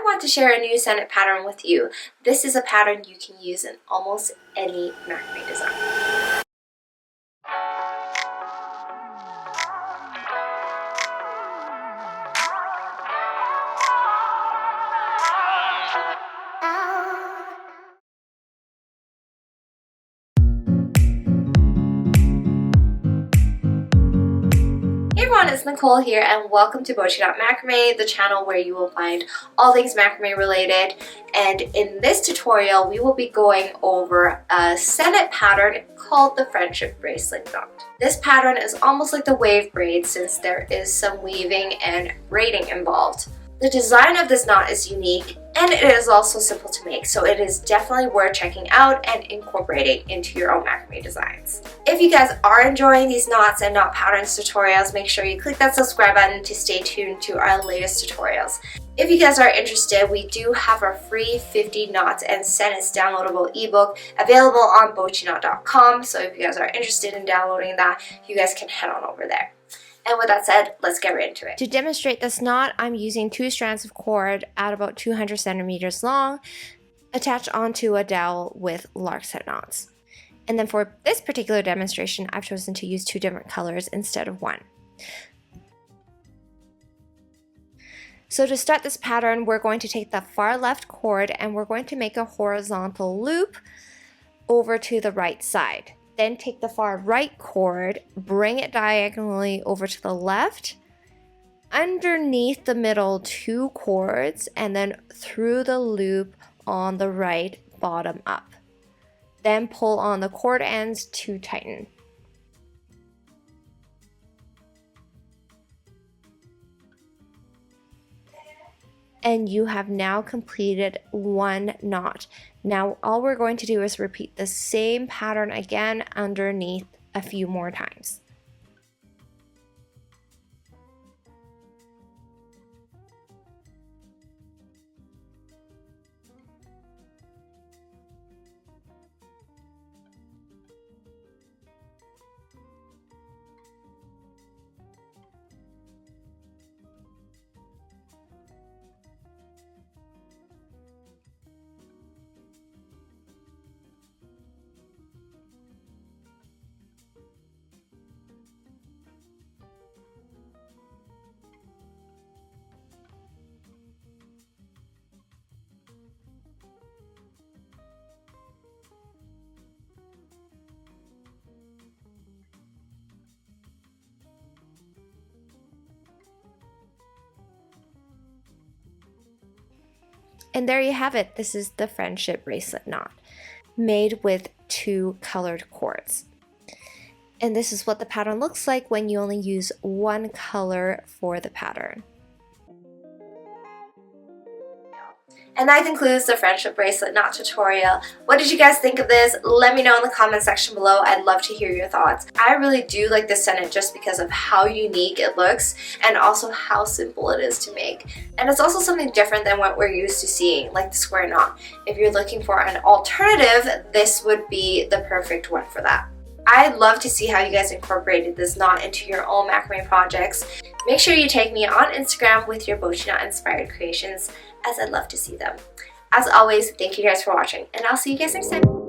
want to share a new sennit pattern with you. This is a pattern you can use in almost any macrame design. Hey everyone, it's Nicole here and welcome to BOCHIKNOT Macrame, the channel where you will find all things macrame related. And in this tutorial, we will be going over a sennit pattern called the friendship bracelet knot. This pattern is almost like the wave braid since there is some weaving and braiding involved. The design of this knot is unique and it is also simple to make, so it is definitely worth checking out and incorporating into your own macrame designs. If you guys are enjoying these knots and knot patterns tutorials, make sure you click that subscribe button to stay tuned to our latest tutorials. If you guys are interested, we do have our free 50 knots and sennits downloadable ebook available on BOCHIKNOT.com, so if you guys are interested in downloading that, you guys can head on over there. And with that said, let's get right into it. To demonstrate this knot, I'm using 2 strands of cord at about 200 centimeters long, attached onto a dowel with larkset knots. And then for this particular demonstration, I've chosen to use 2 different colors instead of 1. So to start this pattern, we're going to take the far left cord and we're going to make a horizontal loop over to the right side. Then take the far right cord, bring it diagonally over to the left, underneath the middle 2 cords, and then through the loop on the right, bottom up. Then pull on the cord ends to tighten. And you have now completed 1 knot. Now all we're going to do is repeat the same pattern again underneath a few more times. And there you have it. This is the friendship bracelet knot made with 2 colored cords. And this is what the pattern looks like when you only use 1 color for the pattern. And that concludes the friendship bracelet knot tutorial. What did you guys think of this? Let me know in the comment section below. I'd love to hear your thoughts. I really do like this sennit just because of how unique it looks and also how simple it is to make. And it's also something different than what we're used to seeing, like the square knot. If you're looking for an alternative, this would be the perfect one for that. I'd love to see how you guys incorporated this knot into your own macrame projects. Make sure you tag me on Instagram with your BOCHIKNOT inspired creations, as I'd love to see them. As always, thank you guys for watching, and I'll see you guys next time.